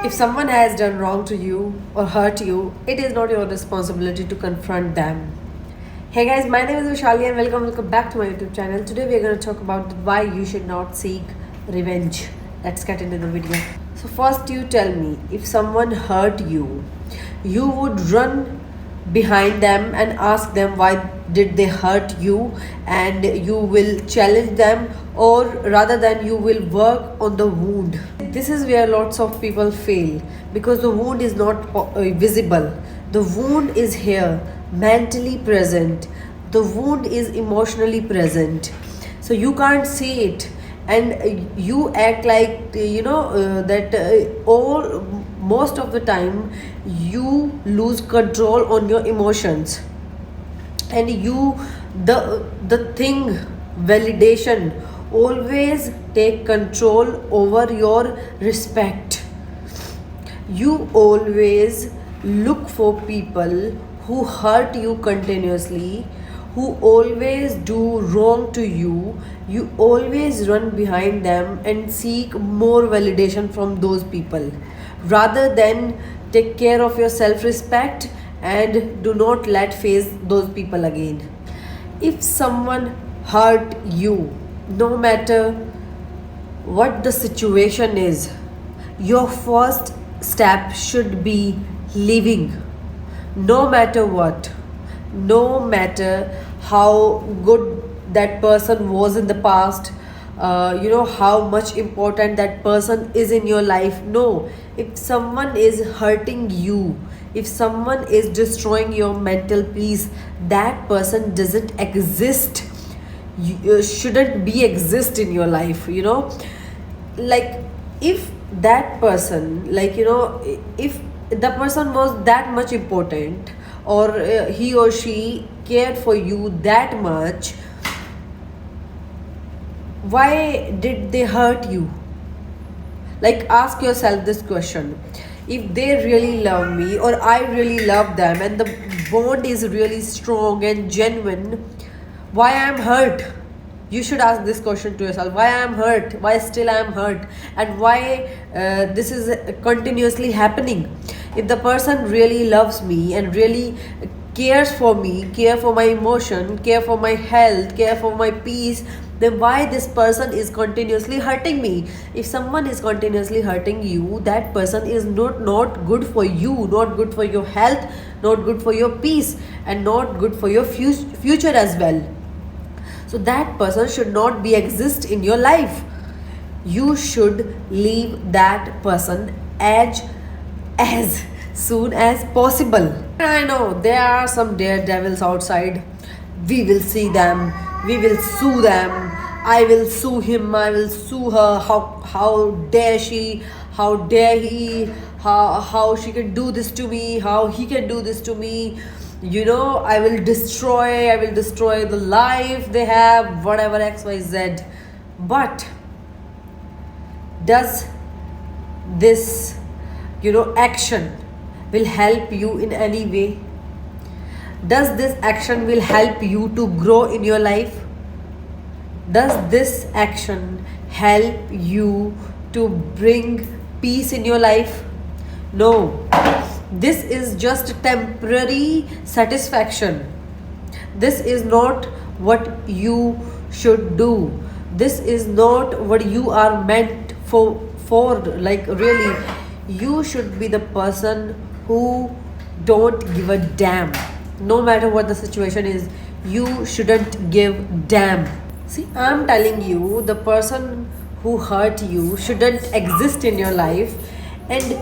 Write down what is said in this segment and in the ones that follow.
If someone has done wrong to you or hurt you, it is not your responsibility to confront them. Hey guys, my name is Vishali and welcome back to my YouTube channel. Today we are going to talk about why you should not seek revenge. Let's get into the video. So first you tell me, if someone hurt you, you would run behind them and ask them why did they hurt you, and you will challenge them, or rather than you will work on the wound. This is where lots of people fail, because the wound is not visible. The wound is here, mentally present. The wound is emotionally present, so you can't see it, and you act like that all most of the time you lose control on your emotions, and the thing validation always take control over your respect. You always look for people who hurt you continuously, who always do wrong to you. You always run behind them and seek more validation from those people, rather than take care of your self-respect and do not let face those people again. If someone hurt you, no matter what the situation is, your first step should be leaving. No matter what, no matter how good that person was in the past, how much important that person is in your life. No, if someone is hurting you, if someone is destroying your mental peace, that person doesn't exist. Shouldn't be exist in your life. Like, if that person, if the person was that much important, or he or she cared for you that much, why did they hurt you? Like, ask yourself this question. If they really love me, or I really love them, and the bond is really strong and genuine, why I am hurt? You should ask this question to yourself. Why I am hurt? Why still I am hurt? And why this is continuously happening? If the person really loves me and really cares for me, care for my emotion, care for my health, care for my peace, then why this person is continuously hurting me? If someone is continuously hurting you, that person is not good for you, not good for your health, not good for your peace, and not good for your future as well. So that person should not be exist in your life. You should leave that person as soon as possible. I know there are some daredevils outside. We will see them, we will sue them, I will sue him, I will sue her. How dare she, how dare he, how she can do this to me, how he can do this to me. I will destroy the life they have, whatever, XYZ. But does this action will help you in any way? Does this action will help you to grow in your life? Does this action help you to bring peace in your life? No. This is just temporary satisfaction. This is not what you should do. This is not what you are meant for. Like, really, you should be the person who don't give a damn. No matter what the situation is, you shouldn't give damn. See, I'm telling you, the person who hurt you shouldn't exist in your life, and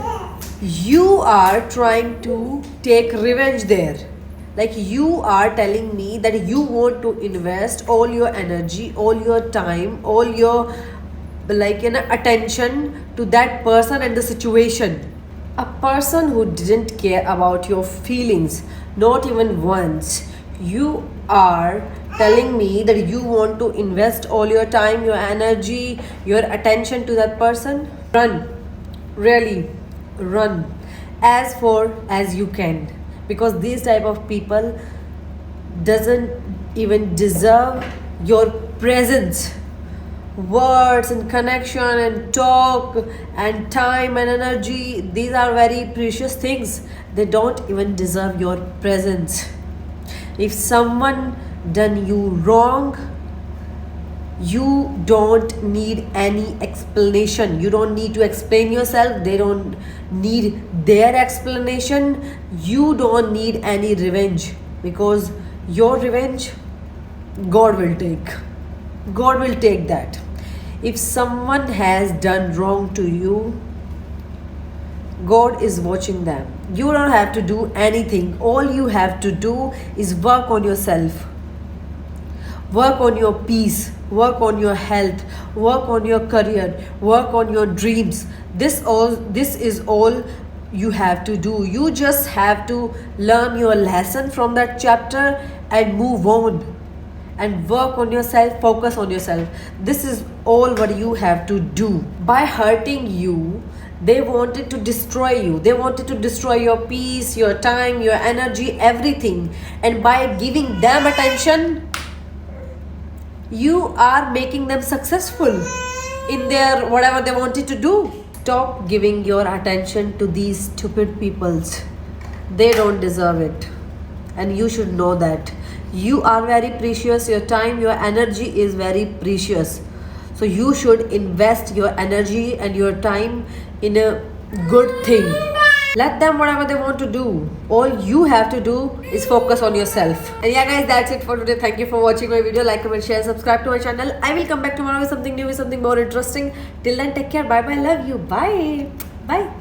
you are trying to take revenge there. Like, you are telling me that you want to invest all your energy, all your time, all your attention to that person and the situation. A person who didn't care about your feelings, not even once. You are telling me that you want to invest all your time, your energy, your attention to that person. Run. Really, run as far as you can, because these type of people doesn't even deserve your presence. words and connection and talk and time and energy, these are very precious things. They don't even deserve your presence. If someone done you wrong, you don't need any explanation. You don't need to explain yourself. They don't need their explanation. You don't need any revenge, because your revenge God will take. God will take that. If someone has done wrong to you, God is watching them. You don't have to do anything. All you have to do is work on yourself. Work on your peace, work on your health, work on your career, work on your dreams. This is all you have to do. You just have to learn your lesson from that chapter and move on and work on yourself, focus on yourself. This is all what you have to do. By hurting you, they wanted to destroy you. They wanted to destroy your peace, your time, your energy, everything. And by giving them attention, you are making them successful in their whatever they wanted to do. Stop giving your attention to these stupid peoples. They don't deserve it. And you should know that. You are very precious. Your time, your energy is very precious. So you should invest your energy and your time in a good thing. Let them whatever they want to do. All you have to do is focus on yourself. And yeah guys, that's it for today. Thank you for watching my video. Like, comment, share, subscribe to my channel. I will come back tomorrow with something new, with something more interesting. Till then, take care. Bye bye. Love you. Bye. Bye.